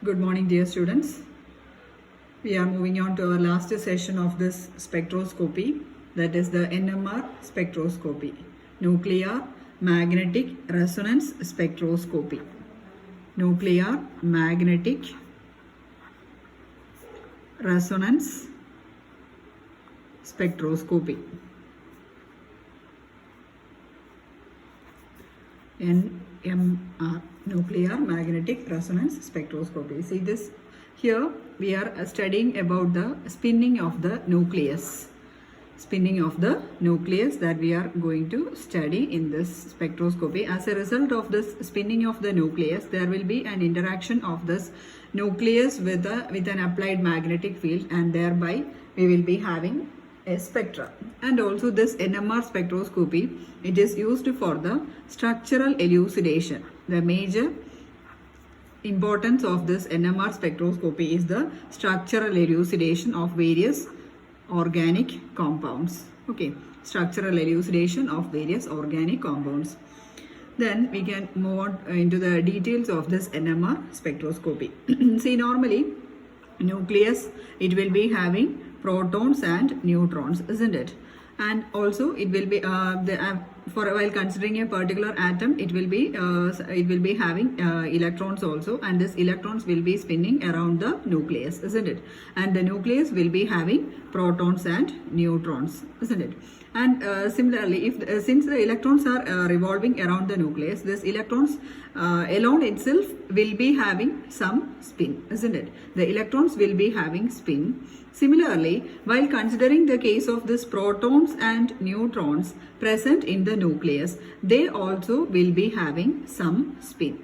Good morning, dear students. We are moving on to our last session of this spectroscopy, that is the NMR spectroscopy, nuclear magnetic resonance spectroscopy. Nuclear magnetic resonance spectroscopy. NMR, nuclear magnetic resonance spectroscopy. See this here, we are studying about the spinning of the nucleus. Spinning of the nucleus that we are going to study in this spectroscopy. As a result of this spinning of the nucleus, there will be an interaction of this nucleus with an applied magnetic field, and thereby we will be having a spectra. And also this NMR spectroscopy, it is used for the structural elucidation. The major importance of this NMR spectroscopy is the structural elucidation of various organic compounds. Okay, structural elucidation of various organic compounds. Then we can move on into the details of this NMR spectroscopy. See, normally nucleus, it will be having protons and neutrons, isn't it? And also it will be for while considering a particular atom, it will be having electrons also, and this electrons will be spinning around the nucleus, isn't it? And the nucleus will be having protons and neutrons, isn't it? And similarly, if since the electrons are revolving around the nucleus, this electrons alone itself will be having some spin, isn't it? The electrons will be having spin. Similarly, while considering the case of this protons and neutrons present in the nucleus, they also will be having some spin.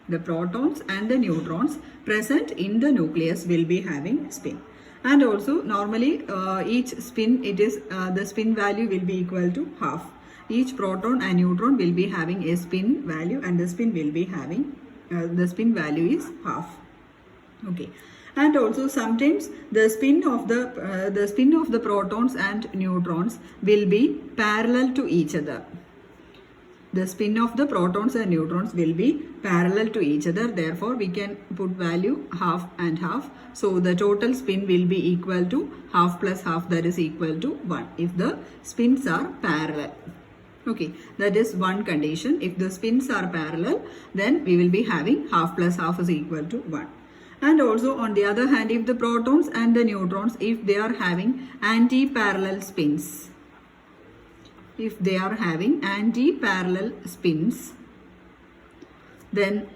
The protons and the neutrons present in the nucleus will be having spin. And also normally each spin, it is the spin value will be equal to half. Each proton and neutron will be having a spin value, and the spin will be having the spin value is half. Okay. And also sometimes the spin of the protons and neutrons will be parallel to each other. The spin of the protons and neutrons will be parallel to each other. Therefore, we can put value half and half. So the total spin will be equal to half plus half, that is equal to 1 if the spins are parallel. Okay, that is one condition. If the spins are parallel, then we will be having half plus half is equal to 1. And also on the other hand, if the protons and the neutrons, if they are having anti-parallel spins, then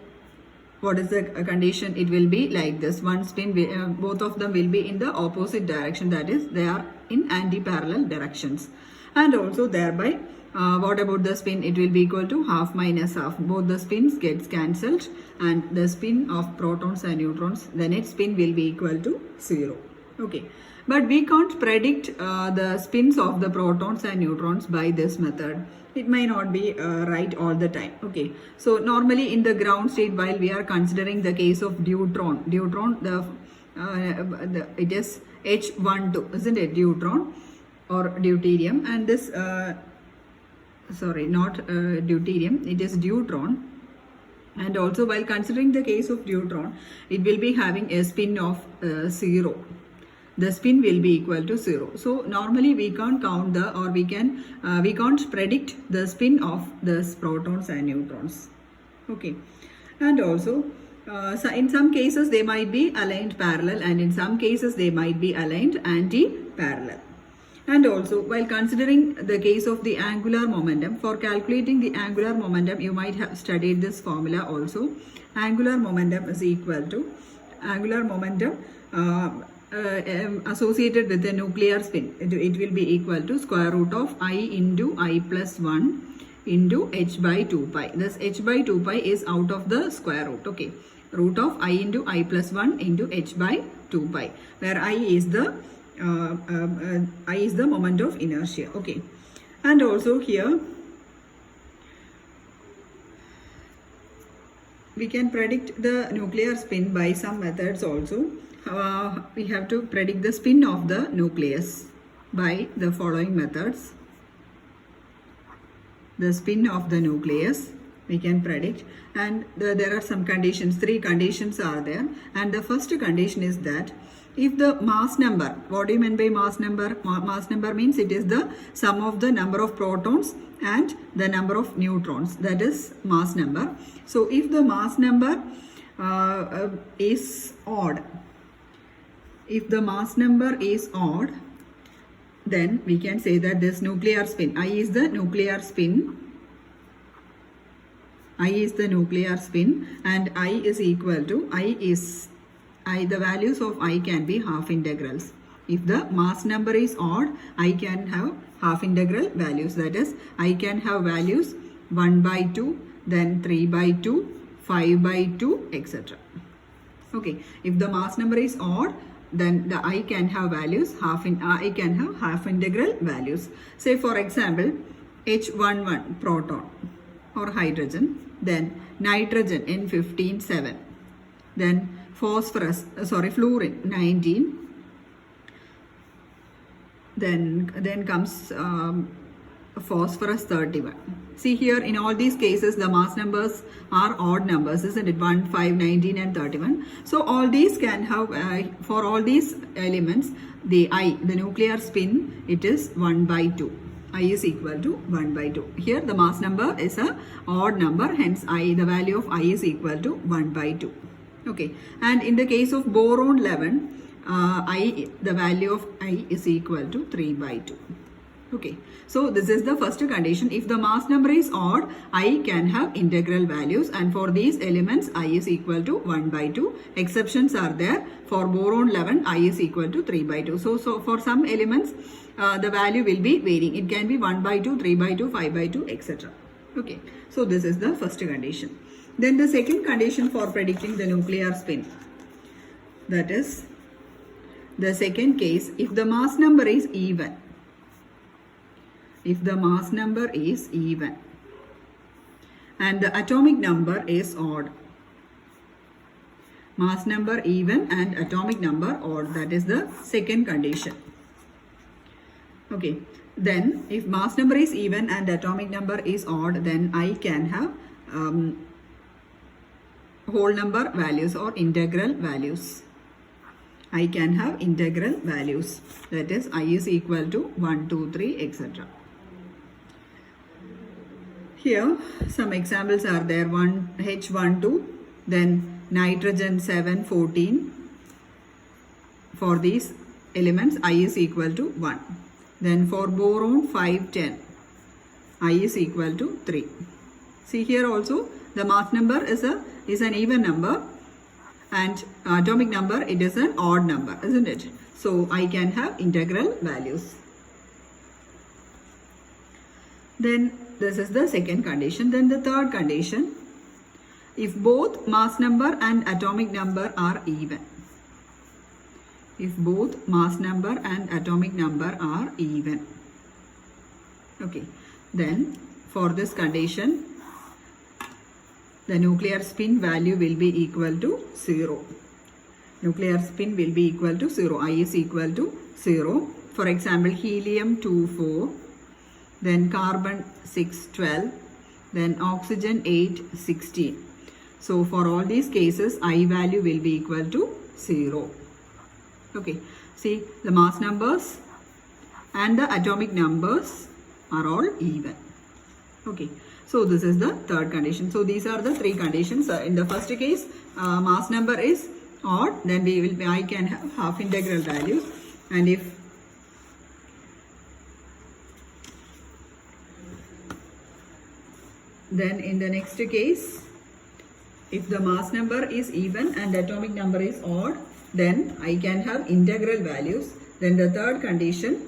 what is the condition? It will be like this. One spin, both of them will be in the opposite direction, that is they are in anti-parallel directions. And also thereby, what about the spin? It will be equal to half minus half. Both the spins gets cancelled, and the spin of protons and neutrons, then its spin will be equal to 0. Okay. But we can't predict the spins of the protons and neutrons by this method. It may not be right all the time. Okay. So normally in the ground state, while we are considering the case of deuteron, it is H12, isn't it? Deuteron or deuterium, and this sorry, not deuterium, it is deuteron. And also while considering the case of deuteron, it will be having a spin of 0. The spin will be equal to 0. So normally we can't count we can't predict the spin of the protons and neutrons. Okay. And also so in some cases they might be aligned parallel, and in some cases they might be aligned anti-parallel. And also while considering the case of the angular momentum, for calculating the angular momentum, you might have studied this formula also. Angular momentum is equal to angular momentum associated with the nuclear spin. It will be equal to square root of I into I plus 1 into h by 2 pi. This h by 2 pi is out of the square root. Okay. Root of I into I plus 1 into h by 2 pi, where I is the moment of inertia. Okay. And also here we can predict the nuclear spin by some methods also. We have to predict the spin of the nucleus by the following methods. The spin of the nucleus We can predict, and there are some conditions. 3 conditions are there, and the first condition is that if the mass number, what do you mean by mass number? Mass number means it is the sum of the number of protons and the number of neutrons, that is mass number. So if the mass number is odd, if the mass number is odd, then we can say that this nuclear spin, I is the nuclear spin, I is the nuclear spin, and I is equal to, the values of I can be half integrals. If the mass number is odd, I can have half integral values, that is I can have values 1 by 2, then 3 by 2, 5 by 2, etc. Okay, if the mass number is odd, then the I can have values I can have half integral values. Say for example, H11 proton or hydrogen, then nitrogen N15 7, then fluorine 19, then comes phosphorus 31. See here, in all these cases the mass numbers are odd numbers, isn't it? 1, 5, 19 and 31. So all these can have, for all these elements, the nuclear spin, it is 1 by 2. I is equal to 1 by 2. Here the mass number is a odd number, hence the value of I is equal to 1 by 2. Okay, and in the case of boron 11, the value of I is equal to 3 by 2. Okay, so this is the first condition. If the mass number is odd, I can have integral values, and for these elements I is equal to 1 by 2. Exceptions are there. For boron 11, I is equal to 3 by 2. So for some elements, the value will be varying. It can be 1 by 2, 3 by 2, 5 by 2, etc. Okay, so this is the first condition. Then the second condition for predicting the nuclear spin, that is the second case, if the mass number is even. If the mass number is even and the atomic number is odd. Mass number even and atomic number odd, that is the second condition. Okay, then if mass number is even and atomic number is odd, then I can have whole number values or integral values. I can have integral values, that is I is equal to 1, 2, 3, etc. Here some examples are there. H12, then nitrogen 7, 14. For these elements I is equal to 1. Then for boron 5, 10, I is equal to 3. See here also the mass number is an even number, and atomic number, it is an odd number, isn't it? So I can have integral values. Then this is the second condition. Then the third condition, if both mass number and atomic number are even. If both mass number and atomic number are even. Okay, then for this condition, the nuclear spin value will be equal to 0. Nuclear spin will be equal to 0. I is equal to 0. For example, helium 2, 4. Then carbon 6, 12. Then oxygen 8, 16. So for all these cases, I value will be equal to 0. Okay. See, the mass numbers and the atomic numbers are all even. Okay. So this is the third condition. So these are the three conditions. In the first case, mass number is odd, then I can have half integral values, and if then in the next case, if the mass number is even and atomic number is odd, then I can have integral values. Then the third condition,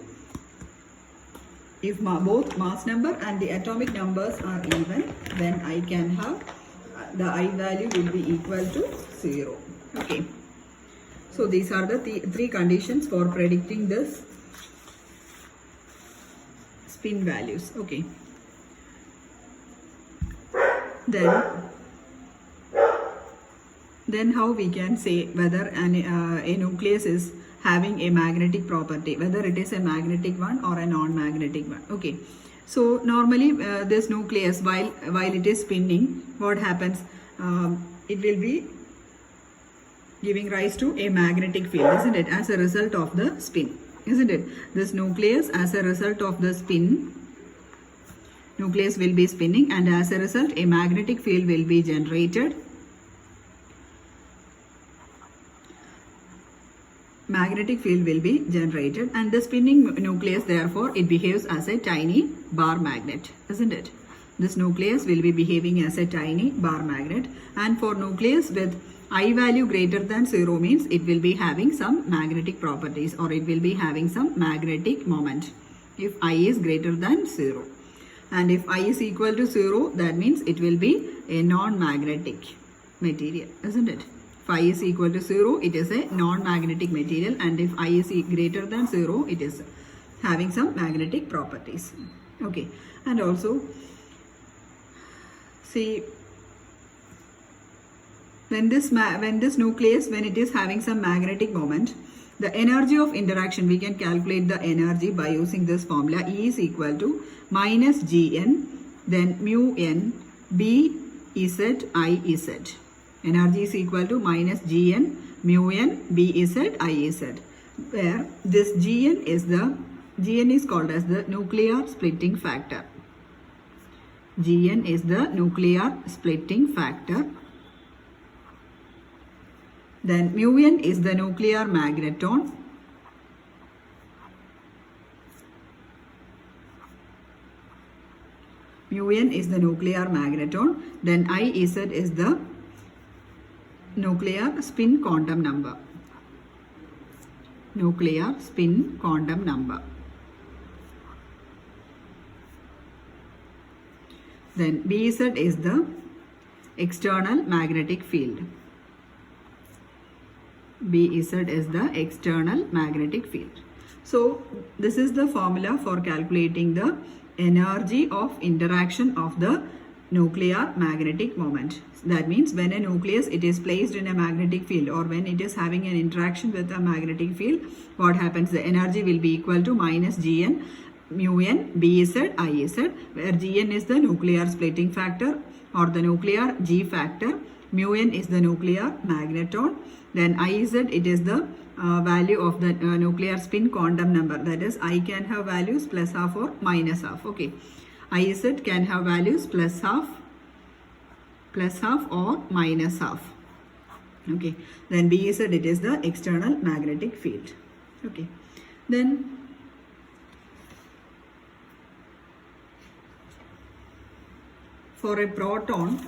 if both mass number and the atomic numbers are even, then I can have the I value will be equal to 0. Okay. So these are the three conditions for predicting this spin values. Okay. Then how we can say whether a nucleus is having a magnetic property, whether it is a magnetic one or a non-magnetic one. Okay, So normally this nucleus, while it is spinning, what happens? It will be giving rise to a magnetic field, isn't it? As a result of the spin, isn't it? This nucleus, as a result of the spin, nucleus will be spinning, and as a result a magnetic field will be generated. Magnetic field will be generated, and the spinning nucleus, therefore it behaves as a tiny bar magnet, isn't it? This nucleus will be behaving as a tiny bar magnet, and for nucleus with I value greater than 0 means it will be having some magnetic properties, or it will be having some magnetic moment if I is greater than 0. And if I is equal to 0, that means it will be a non-magnetic material, isn't it? If I is equal to 0, it is a non-magnetic material, and if I is greater than 0, it is having some magnetic properties. Okay, and also see, when this nucleus, when it is having some magnetic moment, the energy of interaction, we can calculate the energy by using this formula. E is equal to minus Gn, then mu n B Z I Z. Energy is equal to minus Gn mu n B Z I Z, where this Gn is called as the nuclear splitting factor. Gn is the nuclear splitting factor. Then mu n is the nuclear magneton. Mu n is the nuclear magneton. Then Iz is the nuclear spin quantum number. Nuclear spin quantum number. Then Bz is the external magnetic field. Bz is the external magnetic field. So this is the formula for calculating the energy of interaction of the nuclear magnetic moment. That means when a nucleus, it is placed in a magnetic field, or when it is having an interaction with a magnetic field, what happens? The energy will be equal to minus Gn mu n Bz Iz, where Gn is the nuclear splitting factor or the nuclear G factor. Mu n is the nuclear magneton. Then Iz, it is the value of the nuclear spin quantum number. That is, I can have values plus half or minus half. Okay, Iz can have values plus half or minus half. Okay, then Bz, it is the external magnetic field. Okay, then for a proton,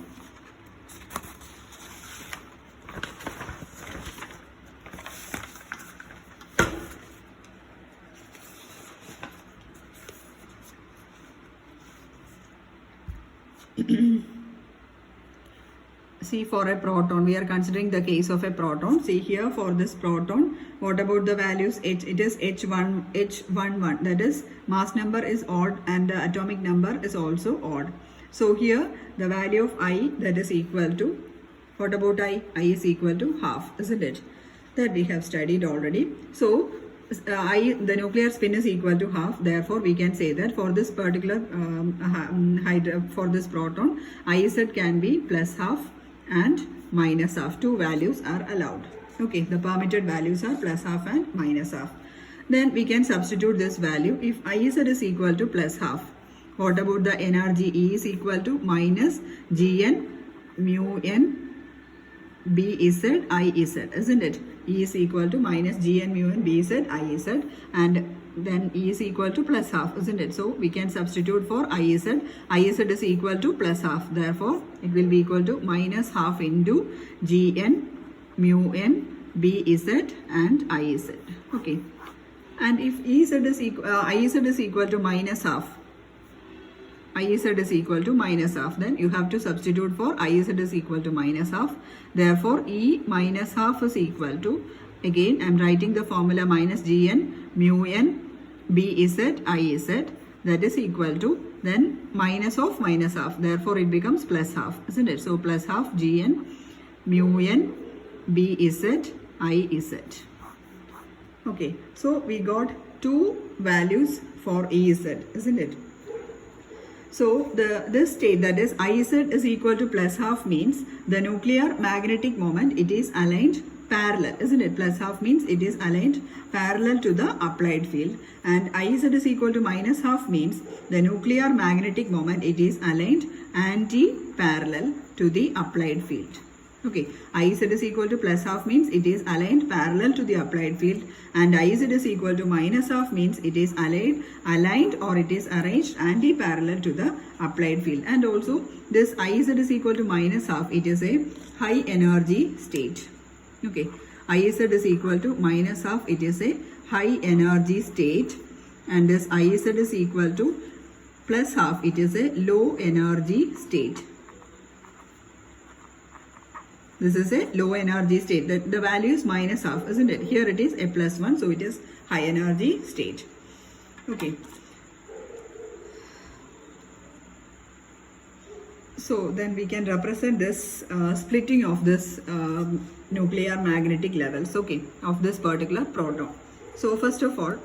see, for a proton, we are considering the case of a proton. See here, for this proton, what about the values? It is H11, that is, mass number is odd and the atomic number is also odd. So here the value of I, that is equal to, what about I? I is equal to half, isn't it? That we have studied already. So the nuclear spin is equal to half. Therefore, we can say that for this particular for this proton, Iz can be plus half and minus half. Two values are allowed. Okay, the permitted values are plus half and minus half. Then we can substitute this value. If Iz is equal to plus half, what about the energy? E is equal to minus Gn mu n Bz Iz, isn't it? E is equal to minus Gn mu n Bz Iz, and then E is equal to plus half, isn't it? So we can substitute for Iz. Iz is equal to plus half. Therefore, it will be equal to minus half into Gn mu n Bz and Iz. Okay, and if Iz is equal to minus half, Iz is equal to minus half, then you have to substitute for Iz is equal to minus half. Therefore, E minus half is equal to, again I am writing the formula, minus Gn mu n Bz Iz, that is equal to, then minus of minus half. Therefore, it becomes plus half, isn't it? So plus half Gn mu n Bz Iz. Okay, so we got two values for Ez, isn't it? So this state, that is Iz is equal to plus half, means the nuclear magnetic moment, it is aligned parallel, isn't it? Plus half means it is aligned parallel to the applied field, and Iz is equal to minus half means the nuclear magnetic moment, it is aligned anti-parallel to the applied field. Okay, Iz is equal to plus half means it is aligned parallel to the applied field, and Iz is equal to minus half means it is aligned or it is arranged anti-parallel to the applied field. And also this Iz is equal to minus half, it is a high energy state. Okay, Iz is equal to minus half, it is a high energy state, and this Iz is equal to plus half, it is a low energy state. This is a low energy state. The value is minus half, isn't it? Here it is a plus 1, so it is high energy state. Okay. So then we can represent this splitting of this nuclear magnetic levels, okay, of this particular proton. So first of all,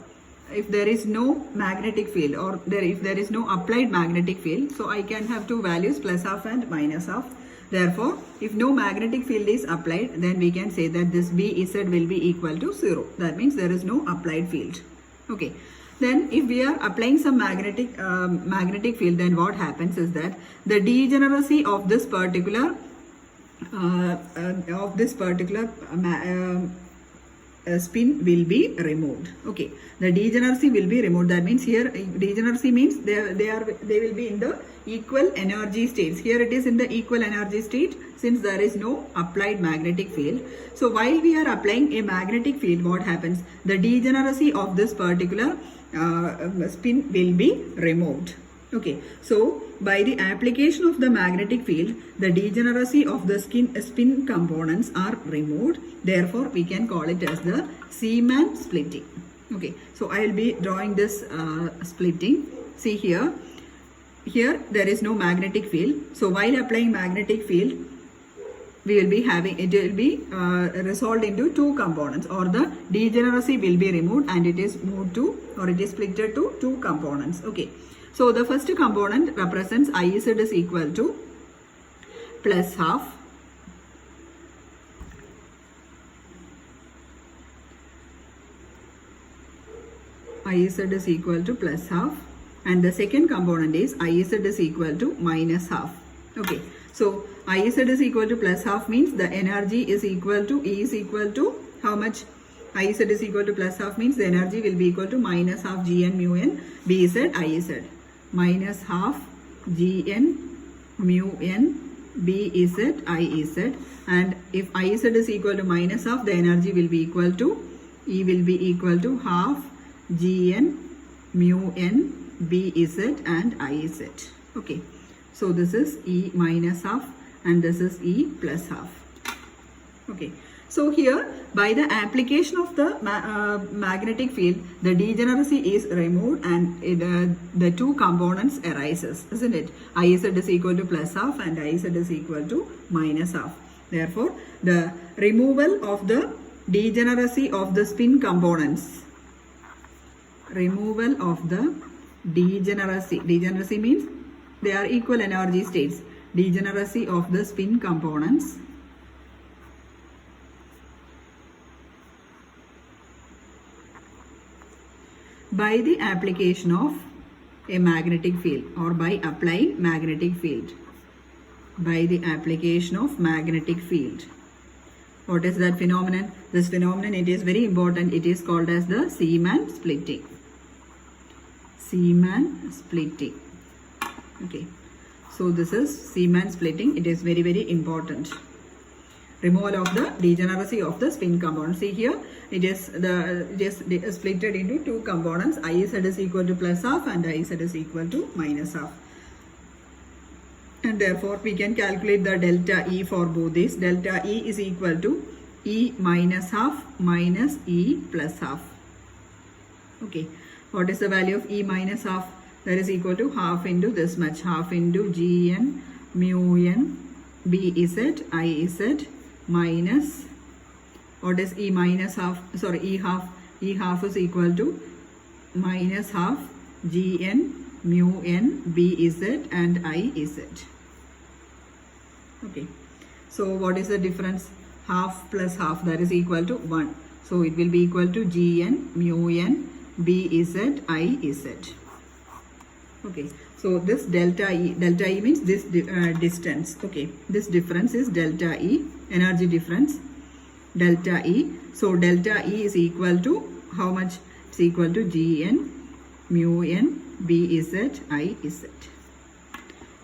if there is no magnetic field, or if there is no applied magnetic field, so I can have two values, plus half and minus half. Therefore, if no magnetic field is applied, then we can say that this Bz will be equal to 0. That means there is no applied field. Okay. Then if we are applying some magnetic field, then what happens is that the degeneracy of this particular spin will be removed. Okay, the degeneracy will be removed. That means here degeneracy means they will be in the equal energy states. Here it is in the equal energy state, since there is no applied magnetic field. So while we are applying a magnetic field, what happens? The degeneracy of this particular spin will be removed. Okay, so by the application of the magnetic field, the degeneracy of the spin components are removed. Therefore, we can call it as the Zeeman splitting. Okay, so I will be drawing this splitting. See here there is no magnetic field. So while applying magnetic field, we will be having, it will be resolved into two components, or the degeneracy will be removed and it is moved to, or it is splitted to two components. Okay. So the first component represents Iz is equal to plus half, Iz is equal to plus half, and the second component is Iz is equal to minus half. Okay, so Iz is equal to plus half means the energy is equal to, E is equal to how much? Iz is equal to plus half means the energy will be equal to minus half Gn mu n Bz Iz. Minus half Gn mu n Bz Iz, and if Iz is equal to minus half, the energy will be equal to, E will be equal to half Gn mu n Bz and Iz. Okay, so this is E minus half and this is E plus half. Okay, so here by the application of the magnetic field, the degeneracy is removed and the two components arises, isn't it? Iz is equal to plus half and Iz is equal to minus half. Therefore, the removal of the degeneracy of the spin components, removal of the degeneracy means they are equal energy states, degeneracy of the spin components by the application of a magnetic field, or by applying magnetic field, by the application of magnetic field. What is that phenomenon? This phenomenon, it is very important. It is called as the Zeeman splitting. Zeeman splitting. Okay, so this is Zeeman splitting. It is very, very important. Removal of the degeneracy of the spin component. See here, it is splitted into two components. Iz is equal to plus half and Iz is equal to minus half. And therefore, we can calculate the delta E for both these. Delta E is equal to E minus half minus E plus half. Okay, what is the value of E minus half? That is equal to half into this much, half into Gn mu n Bz Iz minus, what is E minus half, sorry, E half is equal to minus half Gn mu n, Bz and Iz. Okay. So what is the difference? Half plus half, that is equal to 1. So it will be equal to Gn mu n Bz Iz. Okay. So this delta E means this distance. Okay. This difference is delta E, energy difference, delta E. So delta E is equal to how much? It's equal to Gn mu n Bz Iz.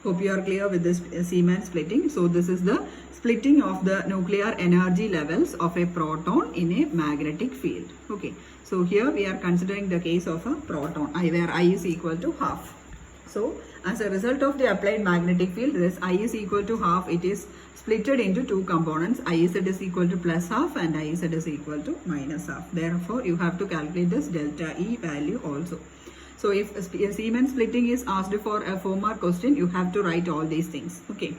Hope you are clear with this Siemens splitting. So this is the splitting of the nuclear energy levels of a proton in a magnetic field. Okay. So here we are considering the case of a proton, where I is equal to half. So as a result of the applied magnetic field, this I is equal to half. It is splitted into two components. Iz is equal to plus half and Iz is equal to minus half. Therefore, you have to calculate this delta E value also. So if a Siemens splitting is asked for a 4-mark question, you have to write all these things. Okay.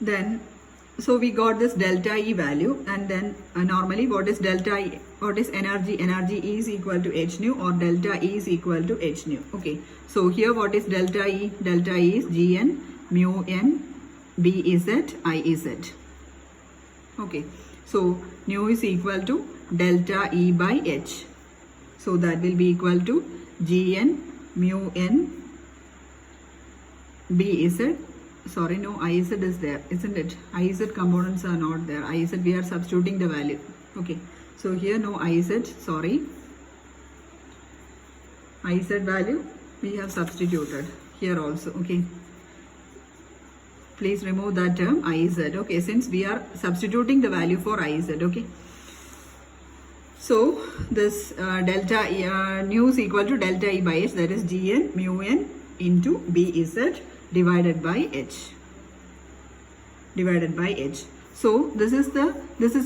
Then, so we got this delta E value, and then normally what is delta E? What is energy? Energy E is equal to h nu, or delta E is equal to h nu. Okay. So here what is delta E? Delta E is Gn mu n Bz Iz. Okay. So nu is equal to delta E by h. So that will be equal to Gn mu n Bz. Sorry, no, Iz is there, isn't it? Iz components are not there. Iz, we are substituting the value. Okay. So here no Iz, sorry. Iz value we have substituted here also. Okay. Please remove that term Iz. Okay, since we are substituting the value for Iz. Okay. So this delta nu is equal to delta E by h, that is Gn mu n into Bz divided by h. So this is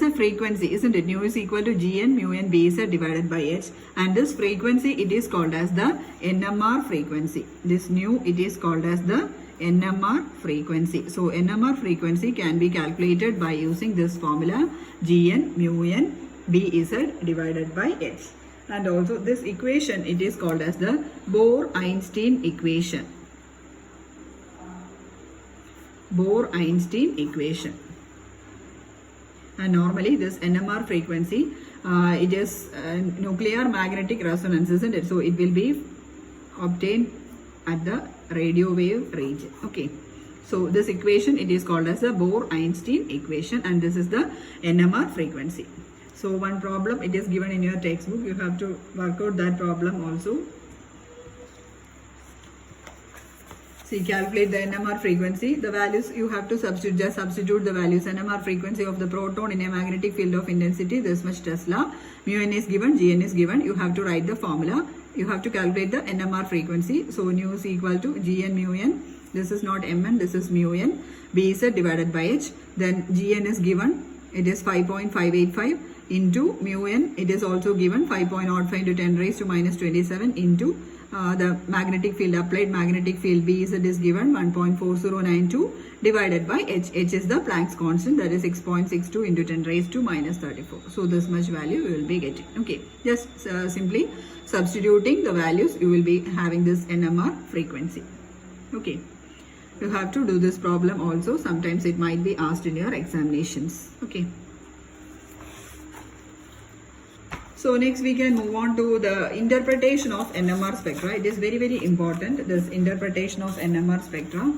a frequency, isn't it? Nu is equal to Gn mu n Bz divided by h, and this frequency, it is called as the NMR frequency. This nu, it is called as the NMR frequency. So NMR frequency can be calculated by using this formula Gn mu n Bz divided by h. And also this equation, it is called as the Bohr-Einstein equation. Bohr-Einstein equation. And normally this NMR frequency, it is nuclear magnetic resonance, isn't it? So it will be obtained at the radio wave region. Okay. So this equation, it is called as the Bohr-Einstein equation, and this is the NMR frequency. So one problem, it is given in your textbook. You have to work out that problem also. See, calculate the NMR frequency. The values you have to substitute, just substitute the values. NMR frequency of the proton in a magnetic field of intensity, this much Tesla. Mu n is given, Gn is given. You have to write the formula. You have to calculate the NMR frequency. So nu is equal to Gn mu n. This is not Mn, this is mu n. Bz divided by h. Then Gn is given. It is 5.585 into mu n. It is also given 5.05 to 10 raised to minus 27 into the magnetic field, applied magnetic field Bz is given 1.4092 divided by h. H is the Planck's constant, that is 6.62 into 10 raised to minus 34. So this much value you will be getting. Okay, just simply substituting the values, you will be having this NMR frequency. Okay, you have to do this problem also. Sometimes it might be asked in your examinations. Okay. So next we can move on to the interpretation of NMR spectra. It is very, very important, this interpretation of NMR spectra.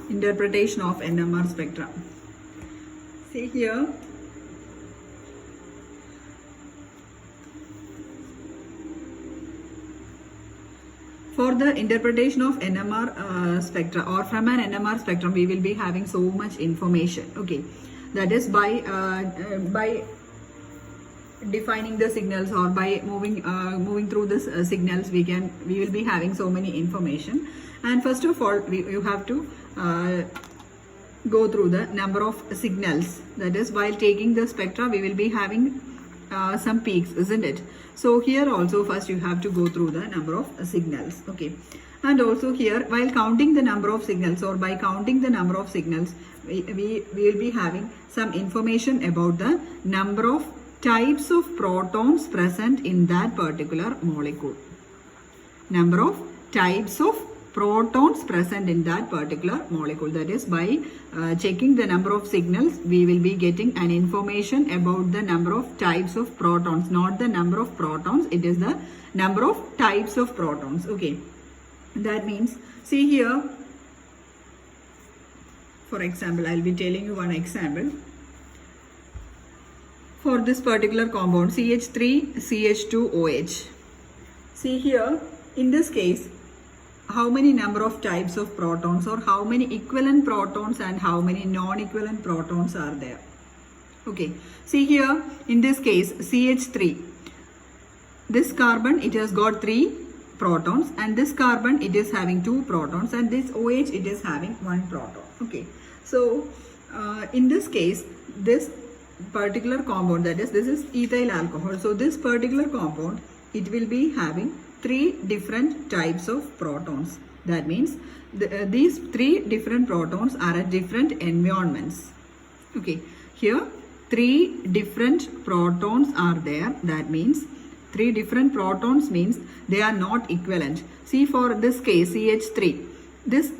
Interpretation of NMR spectra. See here. For the interpretation of NMR spectra, or from an NMR spectrum, we will be having so much information. Okay, that is by defining the signals, or by moving through this signals, we will be having so many information. And first of all, you have to go through the number of signals. That is, while taking the spectra, we will be having some peaks, isn't it? So here also first you have to go through the number of signals. Okay. And also here, while counting the number of signals, or by counting the number of signals, we will be having some information about the number of types of protons present in that particular molecule. Number of types of protons present in that particular molecule. That is, by checking the number of signals, we will be getting an information about the number of types of protons, not the number of protons, it is the number of types of protons. Okay. That means, see here, for example, I will be telling you one example. For this particular compound, CH3, CH2OH. See here, in this case, how many number of types of protons, or how many equivalent protons and how many non-equivalent protons are there? Okay, see here, in this case, CH3. This carbon, it has got 3 protons, and this carbon, it is having 2 protons, and this OH, it is having 1 proton. Okay, so in this case, this particular compound, that is, this is ethyl alcohol. So this particular compound, it will be having 3 different types of protons. That means these 3 different protons are at different environments. Okay, here 3 different protons are there. That means 3 different protons means they are not equivalent. See, for this case, CH3, this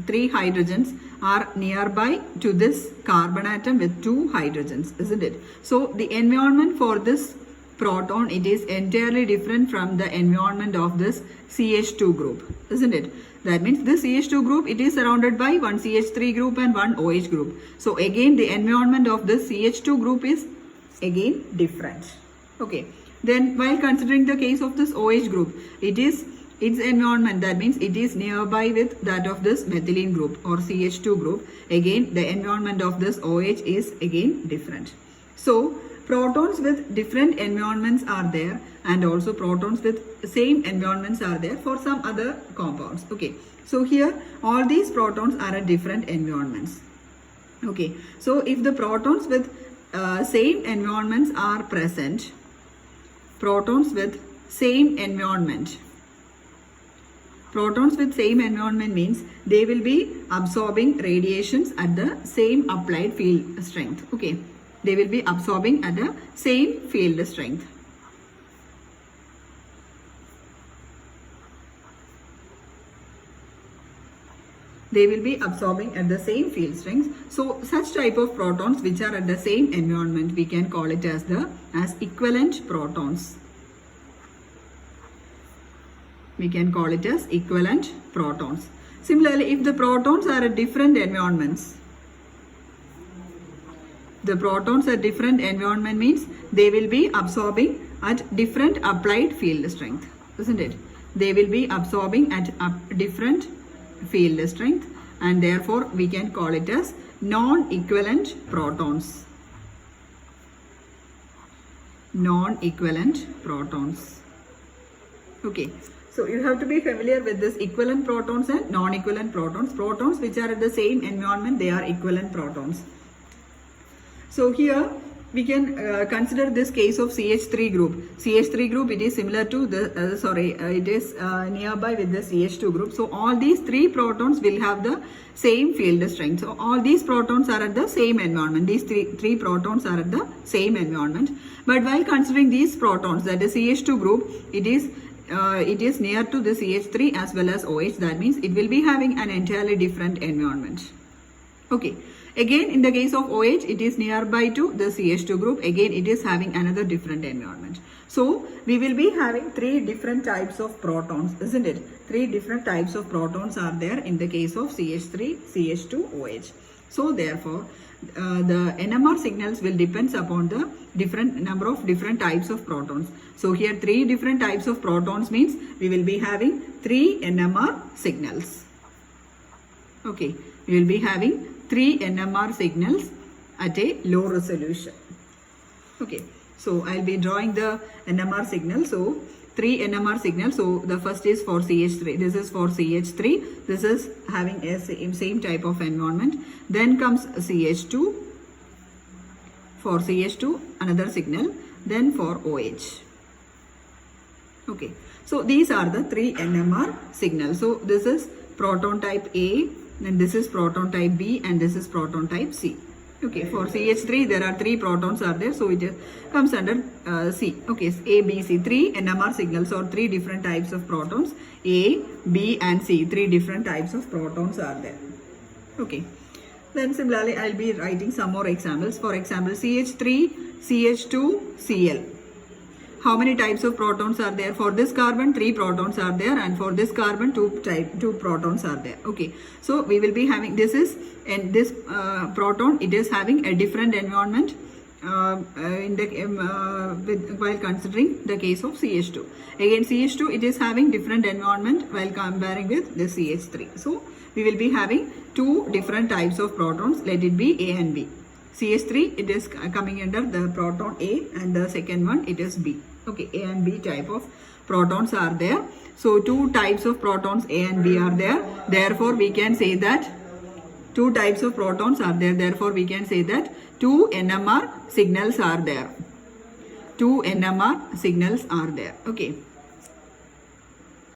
3 hydrogens are nearby to this carbon atom with 2 hydrogens, isn't it? So the environment for this proton, it is entirely different from the environment of this CH2 group, isn't it? That means this CH2 group, it is surrounded by one CH3 group and one OH group. So again, the environment of this CH2 group is again different. Okay. Then while considering the case of this OH group, it is its environment, that means it is nearby with that of this methylene group or CH2 group. Again, the environment of this OH is again different. So protons with different environments are there, and also protons with same environments are there for some other compounds. Okay, so here all these protons are at different environments. Okay, so if the protons with same environments are present, protons with same environment means they will be absorbing radiations at the same applied field strength. Okay, they will be absorbing at the same field strength. They will be absorbing at the same field strength. So such type of protons which are at the same environment, we can call it as equivalent protons. We can call it as equivalent protons. Similarly, if the protons are at different environments, the protons at different environment means they will be absorbing at different applied field strength, isn't it? They will be absorbing at a different field strength, and therefore we can call it as non-equivalent protons. Non-equivalent protons. Okay. So you have to be familiar with this equivalent protons and non-equivalent protons. Protons which are at the same environment, they are equivalent protons. So here we can consider this case of CH3 group. CH3 group, it is similar to the, it is nearby with the CH2 group. So all these 3 protons will have the same field strength. So all these protons are at the same environment. These three protons are at the same environment. But while considering these protons, that is CH2 group, it is near to the CH3 as well as OH. That means it will be having an entirely different environment. Okay. Again, in the case of OH, it is nearby to the CH2 group. Again, it is having another different environment. So we will be having 3 different types of protons, isn't it? 3 different types of protons are there in the case of CH3, CH2, OH. So therefore, the NMR signals will depend upon the different number of different types of protons. So here 3 different types of protons means we will be having 3 NMR signals. Okay, we will be having 3 NMR signals at a low resolution. Okay, so I'll be drawing the NMR signal. So 3 NMR signals. So the first is for CH3. This is for CH3. This is having a same type of environment. Then comes CH2. For CH2, another signal. Then for OH. Okay. So these are the three NMR signals. So this is proton type A, then this is proton type B, and this is proton type C. Okay, for CH3 there are three protons are there, so it comes under C. Okay, A, B, C, three NMR signals or three different types of protons. A, B, and C, three different types of protons are there. Okay, then similarly I'll be writing some more examples. For example, CH3, CH2, Cl. How many types of protons are there? For this carbon, 3 protons are there, and for this carbon, 2 protons are there. Okay, so we will be having this proton. It is having a different environment while considering the case of CH2. Again, CH2 it is having different environment while comparing with the CH3. So we will be having 2 different types of protons. Let it be A and B. CH3 it is coming under the proton A, and the second one it is B. Okay, A and B type of protons are there. So 2 types of protons A and B are there. Therefore we can say that 2 types of protons are there. Therefore we can say that 2 NMR signals are there. 2 NMR signals are there. Okay.